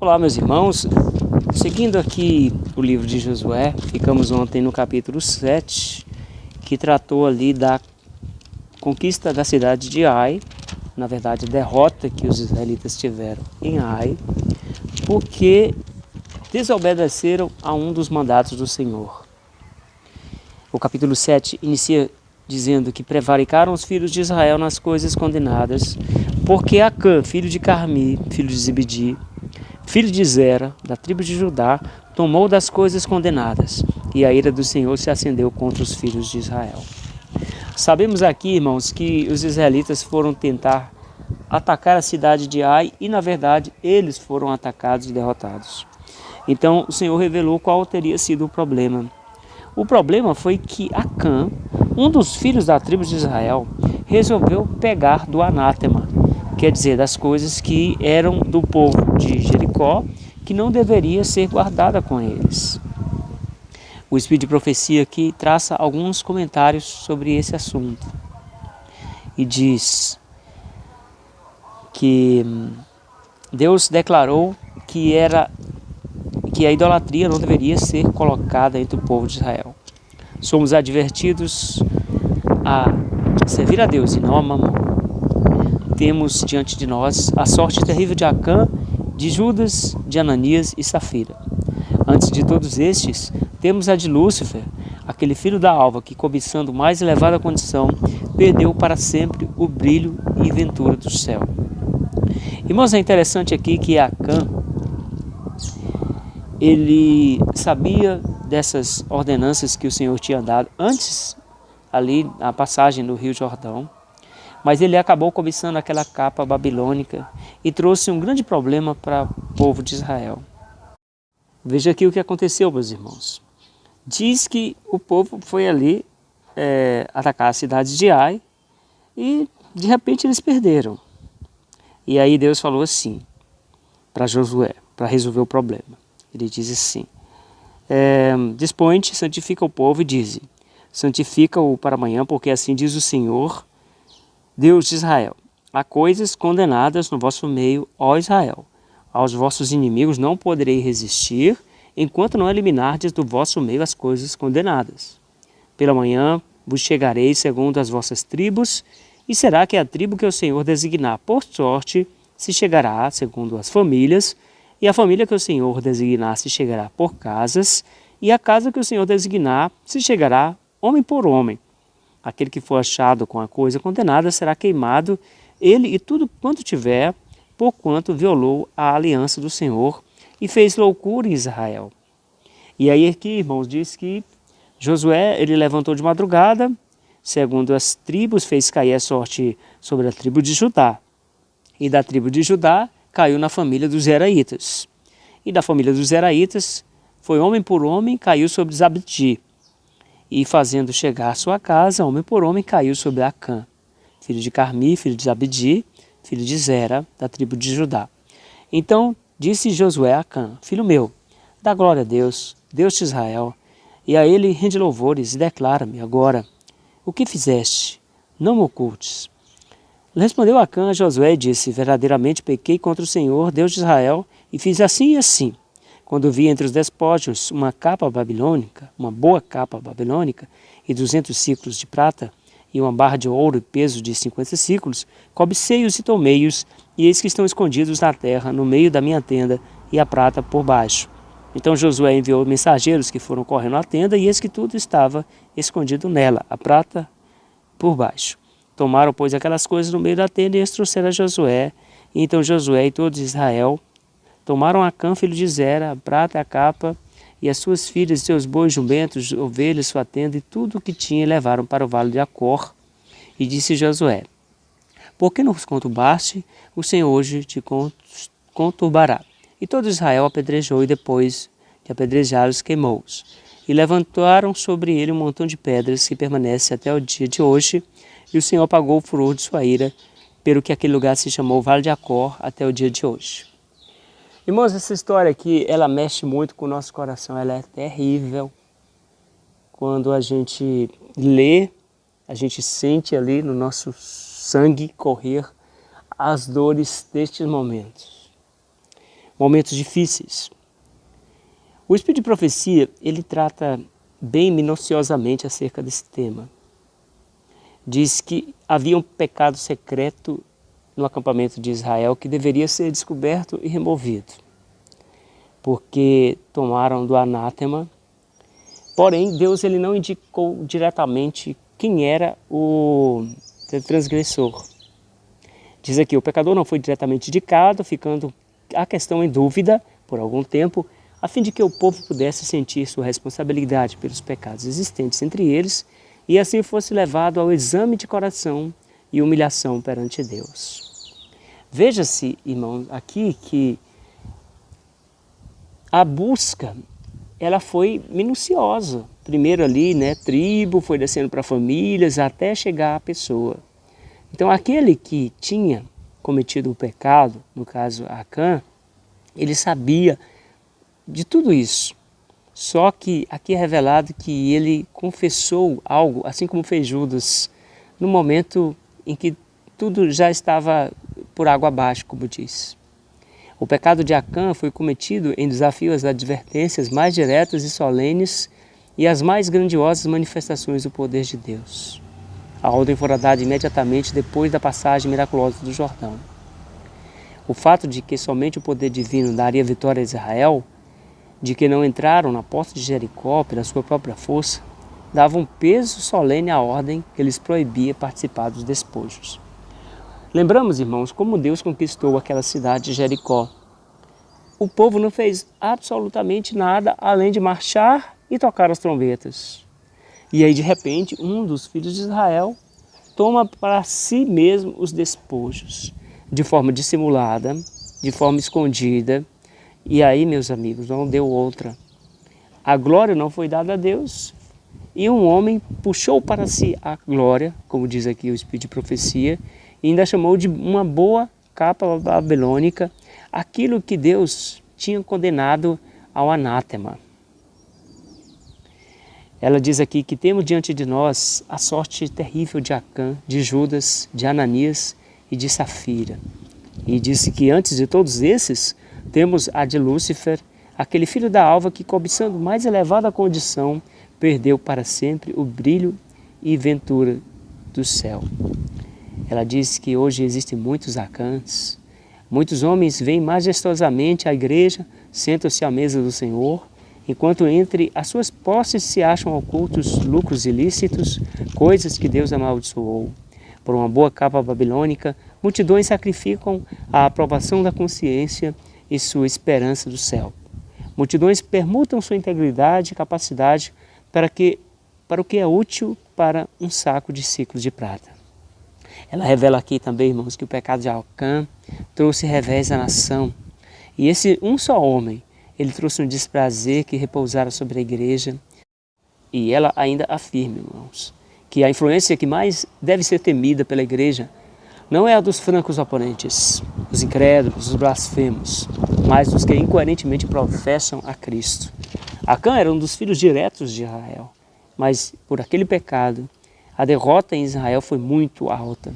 Olá, meus irmãos, seguindo aqui o livro de Josué, ficamos ontem no capítulo 7, que tratou ali da conquista da cidade de Ai, na verdade a derrota que os israelitas tiveram em Ai, porque desobedeceram a um dos mandatos do Senhor. O capítulo 7 inicia dizendo que prevaricaram os filhos de Israel nas coisas condenadas, porque Acã, filho de Carmi, filho de Zebedi, filho de Zera, da tribo de Judá, tomou das coisas condenadas, e a ira do Senhor se acendeu contra os filhos de Israel. Sabemos aqui, irmãos, que os israelitas foram tentar atacar a cidade de Ai e, na verdade, eles foram atacados e derrotados. Então, o Senhor revelou qual teria sido o problema. O problema foi que Acã, um dos filhos da tribo de Israel, resolveu pegar do anátema, quer dizer, das coisas que eram do povo de Jericó, que não deveria ser guardada com eles. O Espírito de Profecia aqui traça alguns comentários sobre esse assunto e diz que Deus declarou que a idolatria não deveria ser colocada entre o povo de Israel. Somos advertidos a servir a Deus e não a Mamon. Temos diante de nós a sorte terrível de Acã, de Judas, de Ananias e Safira. Antes de todos estes, temos a de Lúcifer, aquele filho da alva que, cobiçando mais elevada condição, perdeu para sempre o brilho e ventura do céu. Irmãos, é interessante aqui que Acã, ele sabia dessas ordenanças que o Senhor tinha dado antes, ali na passagem do Rio Jordão, mas ele acabou cobiçando aquela capa babilônica e trouxe um grande problema para o povo de Israel. Veja aqui o que aconteceu, meus irmãos. Diz que o povo foi ali atacar a cidade de Ai e de repente eles perderam. E aí Deus falou assim para Josué, para resolver o problema. Ele diz assim: dispõe-te, santifica o povo e dize: santifica-o para amanhã, porque assim diz o Senhor, Deus de Israel: há coisas condenadas no vosso meio, ó Israel. Aos vossos inimigos não poderei resistir, enquanto não eliminardes do vosso meio as coisas condenadas. Pela manhã vos chegarei segundo as vossas tribos, e será que a tribo que o Senhor designar por sorte se chegará segundo as famílias, e a família que o Senhor designar se chegará por casas, e a casa que o Senhor designar se chegará homem por homem. Aquele que for achado com a coisa condenada será queimado, ele e tudo quanto tiver, porquanto violou a aliança do Senhor e fez loucura em Israel. E aí aqui, irmãos, diz que Josué, ele levantou de madrugada, segundo as tribos, fez cair a sorte sobre a tribo de Judá. E da tribo de Judá caiu na família dos Zeraitas. E da família dos Zeraitas foi homem por homem, caiu sobre Zabdi. E fazendo chegar a sua casa, homem por homem, caiu sobre Acã, filho de Carmi, filho de Zabdi, filho de Zera, da tribo de Judá. Então disse Josué a Acã: filho meu, dá glória a Deus, Deus de Israel, e a ele rende louvores, e declara-me agora o que fizeste, não me ocultes. Respondeu Acã a Josué e disse: verdadeiramente pequei contra o Senhor, Deus de Israel, e fiz assim e assim. Quando vi entre os despojos uma capa babilônica, uma boa capa babilônica, e 200 ciclos de prata, e uma barra de ouro e peso de 50 ciclos, cobicei-os e tomei-os, e eis que estão escondidos na terra, no meio da minha tenda, e a prata por baixo. Então Josué enviou mensageiros que foram correndo à tenda, e eis que tudo estava escondido nela, a prata por baixo. Tomaram, pois, aquelas coisas no meio da tenda e as trouxeram a Josué. E então Josué e todo Israel tomaram Acã, filho de Zera, a prata, a capa, e as suas filhas, seus bois, jumentos, ovelhas, sua tenda, e tudo o que tinha, e levaram para o vale de Acor. E disse Josué: por que nos conturbaste? O Senhor hoje te conturbará. E todo Israel apedrejou, e depois de apedrejá-los, queimou-os. E levantaram sobre ele um montão de pedras que permanece até o dia de hoje, e o Senhor apagou o furor de sua ira, pelo que aquele lugar se chamou Vale de Acor até o dia de hoje. Irmãos, essa história aqui, ela mexe muito com o nosso coração, ela é terrível. Quando a gente lê, a gente sente ali no nosso sangue correr as dores destes momentos. momentos difíceis. O Espírito de Profecia, ele trata bem minuciosamente acerca desse tema. Diz que havia um pecado secreto no acampamento de Israel que deveria ser descoberto e removido, porque tomaram do anátema. Porém, Deus ele não indicou diretamente quem era o transgressor. Diz aqui, o pecador não foi diretamente indicado, ficando a questão em dúvida por algum tempo, a fim de que o povo pudesse sentir sua responsabilidade pelos pecados existentes entre eles e assim fosse levado ao exame de coração e humilhação perante Deus. Veja-se, irmãos, aqui que a busca ela foi minuciosa. Primeiro ali, tribo, foi descendo para famílias até chegar à pessoa. Então aquele que tinha cometido o pecado, no caso Acã, ele sabia de tudo isso. Só que aqui é revelado que ele confessou algo, assim como fez Judas, no momento em que tudo já estava por água abaixo, como diz. O pecado de Acã foi cometido em desafio às advertências mais diretas e solenes e às mais grandiosas manifestações do poder de Deus. A ordem fora dada imediatamente depois da passagem miraculosa do Jordão. O fato de que somente o poder divino daria vitória a Israel, de que não entraram na porta de Jericó pela sua própria força, dava um peso solene à ordem que lhes proibia participar dos despojos. Lembramos, irmãos, como Deus conquistou aquela cidade de Jericó. O povo não fez absolutamente nada além de marchar e tocar as trombetas. E aí, de repente, um dos filhos de Israel toma para si mesmo os despojos, de forma dissimulada, de forma escondida. E aí, meus amigos, não deu outra. A glória não foi dada a Deus. E um homem puxou para si a glória, como diz aqui o Espírito de Profecia, e ainda chamou de uma boa capa babilônica aquilo que Deus tinha condenado ao anátema. Ela diz aqui que temos diante de nós a sorte terrível de Acã, de Judas, de Ananias e de Safira. E disse que antes de todos esses, temos a de Lúcifer, aquele filho da alva que, cobiçando mais elevada condição, perdeu para sempre o brilho e ventura do céu. Ela diz que hoje existem muitos Acãs, muitos homens vêm majestosamente à igreja, sentam-se à mesa do Senhor, enquanto entre as suas posses se acham ocultos lucros ilícitos, coisas que Deus amaldiçoou. Por uma boa capa babilônica, multidões sacrificam a aprovação da consciência e sua esperança do céu. Multidões permutam sua integridade e capacidade para o que é útil para um saco de ciclos de prata. Ela revela aqui também, irmãos, que o pecado de Acã trouxe revés à nação. E esse um só homem, ele trouxe um desprazer que repousara sobre a igreja. E ela ainda afirma, irmãos, que a influência que mais deve ser temida pela igreja não é a dos francos oponentes, os incrédulos, os blasfemos, mas dos que incoerentemente professam a Cristo. Acã era um dos filhos diretos de Israel, mas por aquele pecado, a derrota em Israel foi muito alta.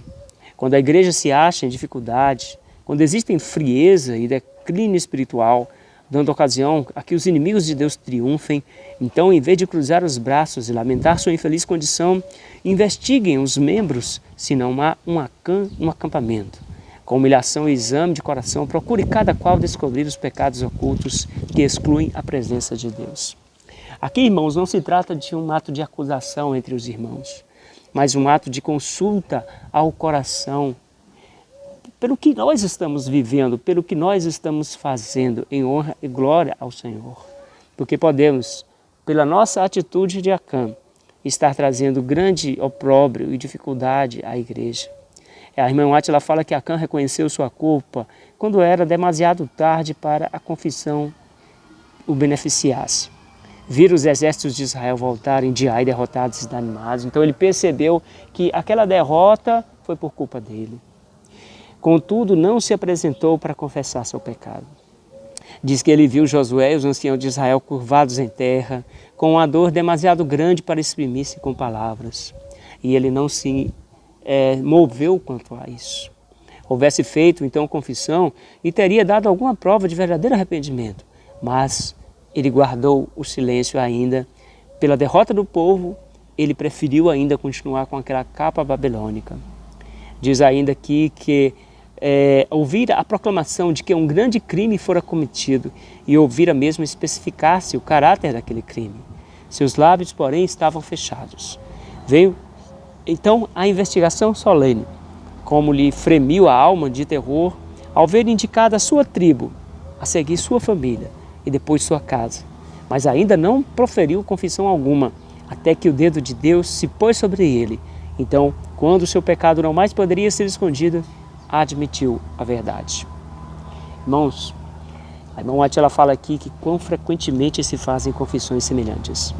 Quando a igreja se acha em dificuldade, quando existem frieza e declínio espiritual, dando ocasião a que os inimigos de Deus triunfem, então, em vez de cruzar os braços e lamentar sua infeliz condição, investiguem os membros, se não há um acampamento. Com humilhação e exame de coração, procure cada qual descobrir os pecados ocultos que excluem a presença de Deus. Aqui, irmãos, não se trata de um ato de acusação entre os irmãos, mas um ato de consulta ao coração, pelo que nós estamos vivendo, pelo que nós estamos fazendo em honra e glória ao Senhor. Porque podemos, pela nossa atitude de Acã, estar trazendo grande opróbrio e dificuldade à igreja. A irmã Átila fala que Acã reconheceu sua culpa quando era demasiado tarde para a confissão o beneficiasse. Viram os exércitos de Israel voltarem de Ai derrotados e desanimados. Então ele percebeu que aquela derrota foi por culpa dele. Contudo, não se apresentou para confessar seu pecado. Diz que ele viu Josué e os anciãos de Israel curvados em terra, com uma dor demasiado grande para exprimir-se com palavras. E ele não se moveu quanto a isso. houvesse feito então confissão e teria dado alguma prova de verdadeiro arrependimento. Mas ele guardou o silêncio ainda. Pela derrota do povo, ele preferiu ainda continuar com aquela capa babilônica. Diz ainda aqui que ouvir a proclamação de que um grande crime fora cometido e ouvira mesmo especificar-se o caráter daquele crime. Seus lábios, porém, estavam fechados. Veio então a investigação solene, como lhe fremiu a alma de terror ao ver indicada a sua tribo, a seguir sua família e depois sua casa. Mas ainda não proferiu confissão alguma, até que o dedo de Deus se pôs sobre ele. Então, quando o seu pecado não mais poderia ser escondido, admitiu a verdade. Irmãos, a irmã White ela fala aqui que quão frequentemente se fazem confissões semelhantes.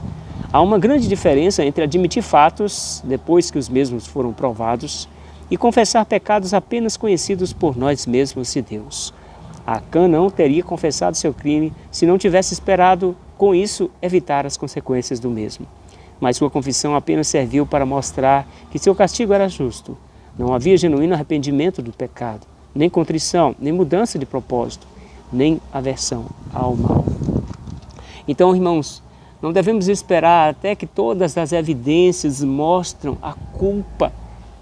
Há uma grande diferença entre admitir fatos depois que os mesmos foram provados e confessar pecados apenas conhecidos por nós mesmos e Deus. Acã não teria confessado seu crime se não tivesse esperado, com isso, evitar as consequências do mesmo. Mas sua confissão apenas serviu para mostrar que seu castigo era justo. Não havia genuíno arrependimento do pecado, nem contrição, nem mudança de propósito, nem aversão ao mal. Então, irmãos, não devemos esperar até que todas as evidências mostram a culpa,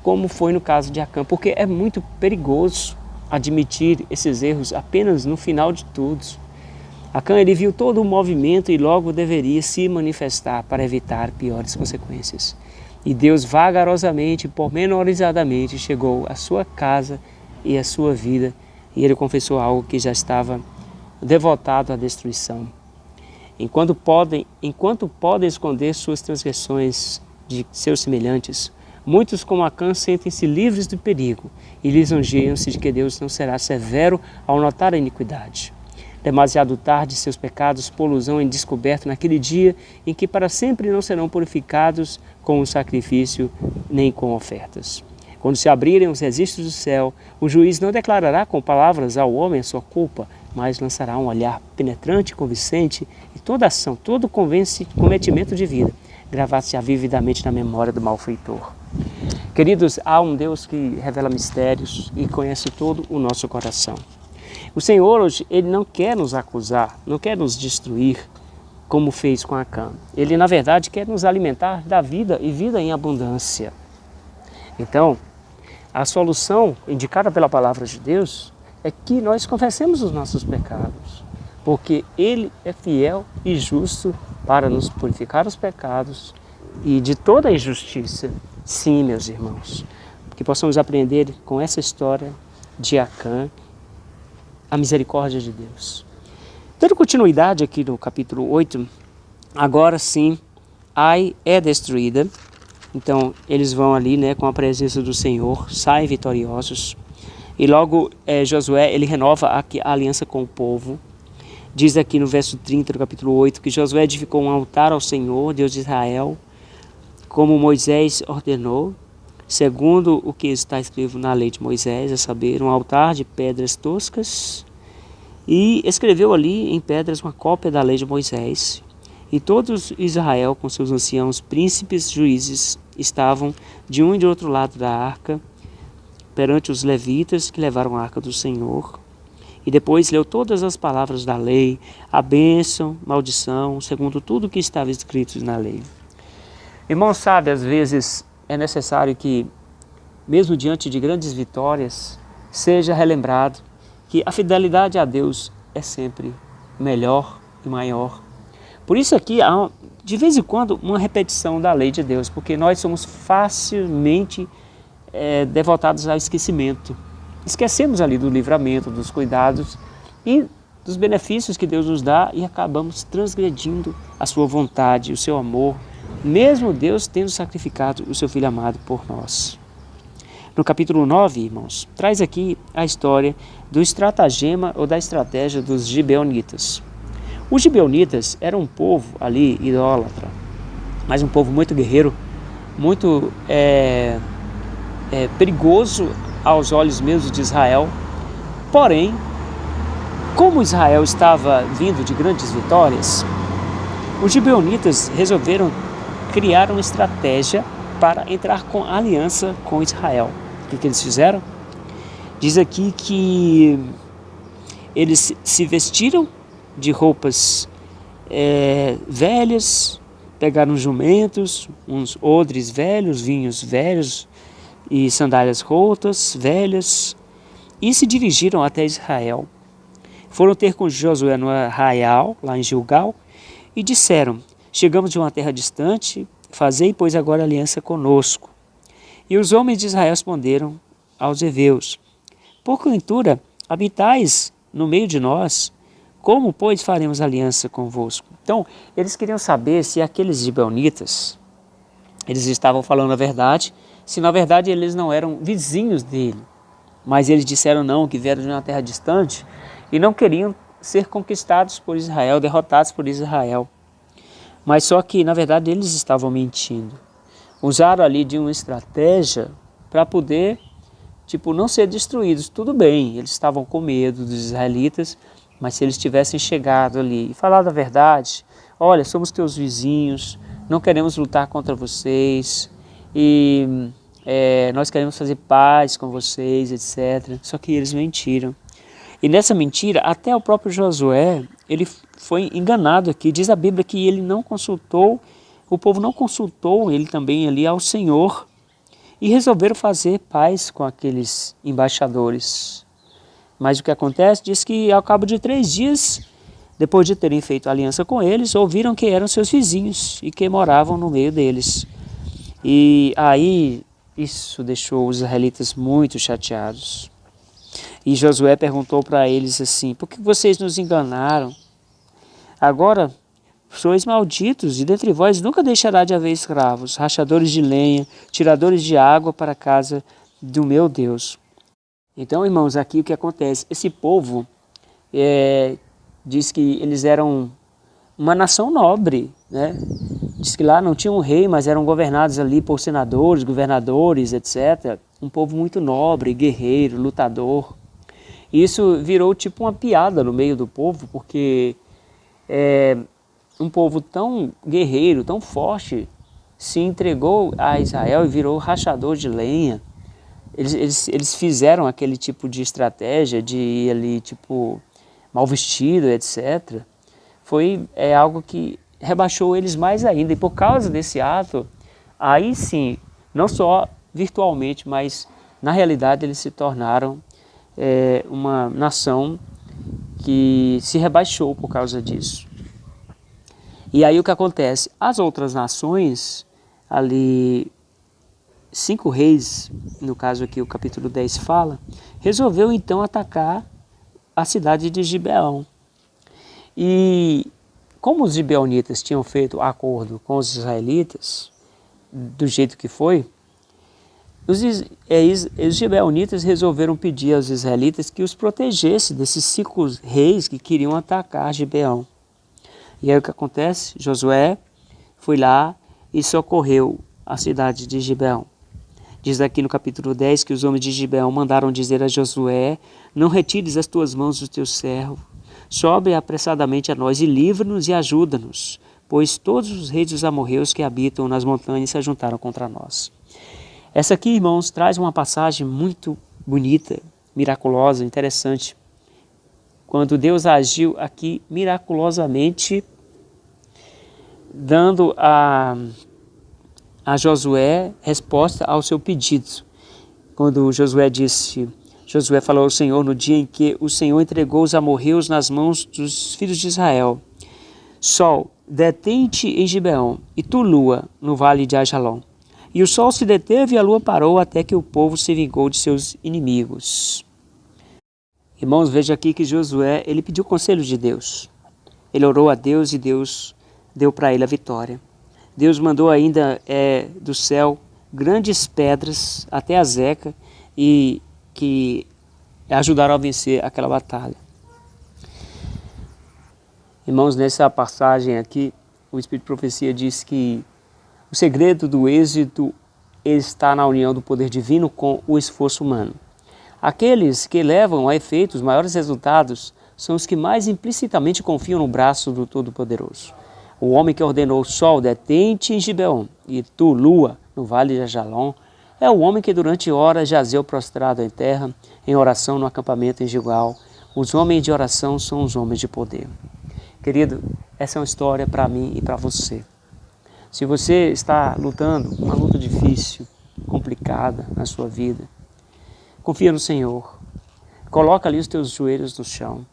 como foi no caso de Acã, porque é muito perigoso admitir esses erros apenas no final de tudo. Acã ele viu todo o movimento e logo deveria se manifestar para evitar piores consequências. E Deus vagarosamente, pormenorizadamente, chegou à sua casa e à sua vida, e ele confessou algo que já estava devotado à destruição. Enquanto podem esconder suas transgressões de seus semelhantes, muitos como Acã sentem-se livres do perigo e lisonjeiam-se de que Deus não será severo ao notar a iniquidade. Demasiado tarde seus pecados pô-los-ão em descoberto naquele dia em que para sempre não serão purificados com o sacrifício nem com ofertas. Quando se abrirem os registros do céu, o juiz não declarará com palavras ao homem a sua culpa, mas lançará um olhar penetrante e convincente e toda ação, todo cometimento de vida gravar-se vividamente na memória do malfeitor. Queridos, há um Deus que revela mistérios e conhece todo o nosso coração. O Senhor hoje, Ele não quer nos acusar, não quer nos destruir, como fez com Acã. Ele, na verdade, quer nos alimentar da vida e vida em abundância. Então, a solução indicada pela palavra de Deus é que nós confessemos os nossos pecados, porque Ele é fiel e justo para nos purificar os pecados e de toda a injustiça. Sim, meus irmãos, que possamos aprender com essa história de Acã a misericórdia de Deus. Dando continuidade aqui no capítulo 8, agora sim, Ai é destruída. Então eles vão ali, né, com a presença do Senhor, saem vitoriosos. E logo Josué, ele renova a aliança com o povo. Diz aqui no verso 30 do capítulo 8 que Josué edificou um altar ao Senhor, Deus de Israel, como Moisés ordenou, segundo o que está escrito na lei de Moisés, a saber, um altar de pedras toscas, e escreveu ali em pedras uma cópia da lei de Moisés. E todos Israel, com seus anciãos, príncipes, juízes, estavam de um e de outro lado da arca, perante os levitas que levaram a arca do Senhor. E depois leu todas as palavras da lei, a bênção, maldição, segundo tudo o que estava escrito na lei. Irmãos, sabe, às vezes é necessário que, mesmo diante de grandes vitórias, seja relembrado que a fidelidade a Deus é sempre melhor e maior. Por isso aqui há, de vez em quando, uma repetição da lei de Deus, porque nós somos facilmente devotados ao esquecimento. Esquecemos ali do livramento, dos cuidados e dos benefícios que Deus nos dá e acabamos transgredindo a sua vontade, o seu amor, mesmo Deus tendo sacrificado o seu Filho amado por nós. No capítulo 9, irmãos, traz aqui a história do estratagema ou da estratégia dos gibeonitas. Os gibeonitas eram um povo ali idólatra, mas um povo muito guerreiro, muito perigoso aos olhos mesmo de Israel. Porém, como Israel estava vindo de grandes vitórias, os gibeonitas resolveram criar uma estratégia para entrar com aliança com Israel. O que eles fizeram? Diz aqui que eles se vestiram de roupas velhas, pegaram jumentos, uns odres velhos, vinhos velhos e sandálias rotas, velhas, e se dirigiram até Israel. Foram ter com Josué no arraial, lá em Gilgal, e disseram: chegamos de uma terra distante, fazei, pois, agora aliança conosco. E os homens de Israel responderam aos heveus: porventura habitais no meio de nós, como, pois, faremos aliança convosco? Então, eles queriam saber se aqueles gibeonitas, eles estavam falando a verdade, se na verdade eles não eram vizinhos dele. Mas eles disseram não, que vieram de uma terra distante e não queriam ser conquistados por Israel, derrotados por Israel. Mas só que, na verdade, eles estavam mentindo. Usaram ali de uma estratégia para poder, não ser destruídos. Tudo bem, eles estavam com medo dos israelitas, mas se eles tivessem chegado ali e falado a verdade: olha, somos teus vizinhos, não queremos lutar contra vocês, e nós queremos fazer paz com vocês, etc. Só que eles mentiram. E nessa mentira, até o próprio Josué, ele foi enganado aqui. Diz a Bíblia que ele não consultou, o povo não consultou ele também ali ao Senhor, e resolveram fazer paz com aqueles embaixadores. Mas o que acontece? Diz que ao cabo de 3 dias, depois de terem feito aliança com eles, ouviram que eram seus vizinhos e que moravam no meio deles. E aí isso deixou os israelitas muito chateados. E Josué perguntou para eles assim: por que vocês nos enganaram? Agora sois malditos, e dentre vós nunca deixará de haver escravos, rachadores de lenha, tiradores de água para a casa do meu Deus. Então, irmãos, aqui o que acontece? Esse povo diz que eles eram uma nação nobre, né? Diz que lá não tinha um rei, mas eram governados ali por senadores, governadores, etc. Um povo muito nobre, guerreiro, lutador. E isso virou tipo uma piada no meio do povo, porque um povo tão guerreiro, tão forte, se entregou a Israel e virou rachador de lenha. Eles fizeram aquele tipo de estratégia de ir ali, mal vestido, etc. Foi algo que rebaixou eles mais ainda. E por causa desse ato, aí sim, não só virtualmente, mas na realidade eles se tornaram uma nação que se rebaixou por causa disso. E aí o que acontece? As outras nações, ali 5 reis, no caso aqui o capítulo 10 fala, resolveu então atacar a cidade de Gibeão. E como os gibeonitas tinham feito acordo com os israelitas, do jeito que foi, os gibeonitas resolveram pedir aos israelitas que os protegesse desses 5 reis que queriam atacar Gibeão. E aí o que acontece? Josué foi lá e socorreu a cidade de Gibeão. Diz aqui no capítulo 10 que os homens de Gibeão mandaram dizer a Josué: não retires as tuas mãos do teu servo, sobe apressadamente a nós e livra-nos e ajuda-nos, pois todos os reis dos amorreus que habitam nas montanhas se ajuntaram contra nós. Essa aqui, irmãos, traz uma passagem muito bonita, miraculosa, interessante. Quando Deus agiu aqui miraculosamente, dando a Josué resposta ao seu pedido. Quando Josué falou ao Senhor no dia em que o Senhor entregou os amorreus nas mãos dos filhos de Israel: Sol, detém-te em Gibeão, e tu, lua, no vale de Ajalon. E o sol se deteve e a lua parou até que o povo se vingou de seus inimigos. Irmãos, veja aqui que Josué, ele pediu conselho de Deus. Ele orou a Deus e Deus deu para ele a vitória. Deus mandou ainda do céu grandes pedras até a Zeca e que ajudaram a vencer aquela batalha. Irmãos, nessa passagem aqui, o Espírito de Profecia diz que o segredo do êxito está na união do poder divino com o esforço humano. Aqueles que levam a efeito os maiores resultados são os que mais implicitamente confiam no braço do Todo-Poderoso. O homem que ordenou o sol, detém-te em Gibeão, e tu, lua, no vale de Ajalon, É o homem que durante horas jazeu prostrado em terra, em oração no acampamento em Gilgal. Os homens de oração são os homens de poder. Querido, essa é uma história para mim e para você. Se você está lutando uma luta difícil, complicada na sua vida, confia no Senhor. Coloca ali os teus joelhos no chão.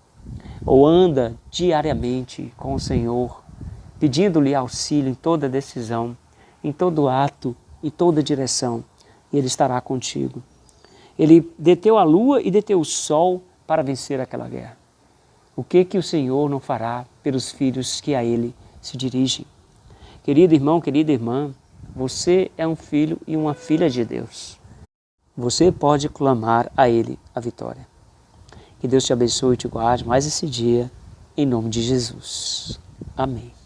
Ou anda diariamente com o Senhor, pedindo-lhe auxílio em toda decisão, em todo ato, em toda direção. E Ele estará contigo. Ele deteu a lua e deteu o sol para vencer aquela guerra. O que o Senhor não fará pelos filhos que a Ele se dirigem? Querido irmão, querida irmã, você é um filho e uma filha de Deus. Você pode clamar a Ele a vitória. Que Deus te abençoe e te guarde mais esse dia, em nome de Jesus. Amém.